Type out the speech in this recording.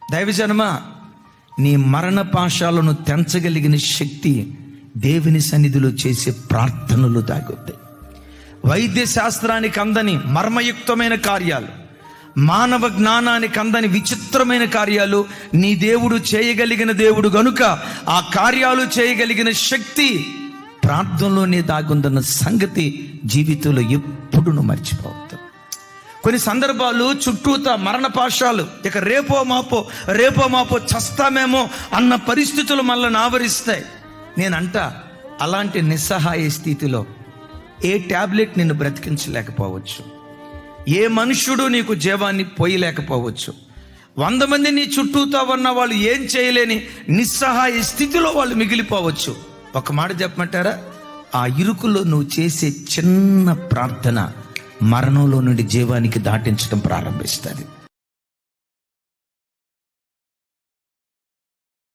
దైవజనమా, నీ మరణ పాశాలను తెంచగలిగిన శక్తి దేవుని సన్నిధిలో చేసే ప్రార్థనలు దాగుతాయి. వైద్య శాస్త్రానికి అందని మర్మయుక్తమైన కార్యాలు, మానవ జ్ఞానానికి అందని విచిత్రమైన కార్యాలు నీ దేవుడు చేయగలిగిన దేవుడు గనుక ఆ కార్యాలు చేయగలిగిన శక్తి ప్రార్థనలోనే దాగుందన్న సంగతి జీవితంలో ఎప్పుడు నువ్వు మర్చిపోవద్దు. కొన్ని సందర్భాలు చుట్టూతా మరణ పాశాలు, ఇక రేపో మాపో చస్తామేమో అన్న పరిస్థితులు మనల్ని ఆవరిస్తాయి. నేనంట అలాంటి నిస్సహాయ స్థితిలో ఏ టాబ్లెట్ నిన్ను బ్రతికించలేకపోవచ్చు, ఏ మనుష్యుడు నీకు జీవాన్ని పోయలేకపోవచ్చు. 100 మంది నీ చుట్టూతో ఉన్న వాళ్ళు ఏం చేయలేని నిస్సహాయ స్థితిలో వాళ్ళు మిగిలిపోవచ్చు. ఒక మాట చెప్పమంటారా, ఆ ఇరుకులో నువ్వు చేసే చిన్న ప్రార్థన మరణంలో నుండి జీవానికి దాటించడం ప్రారంభిస్తుంది.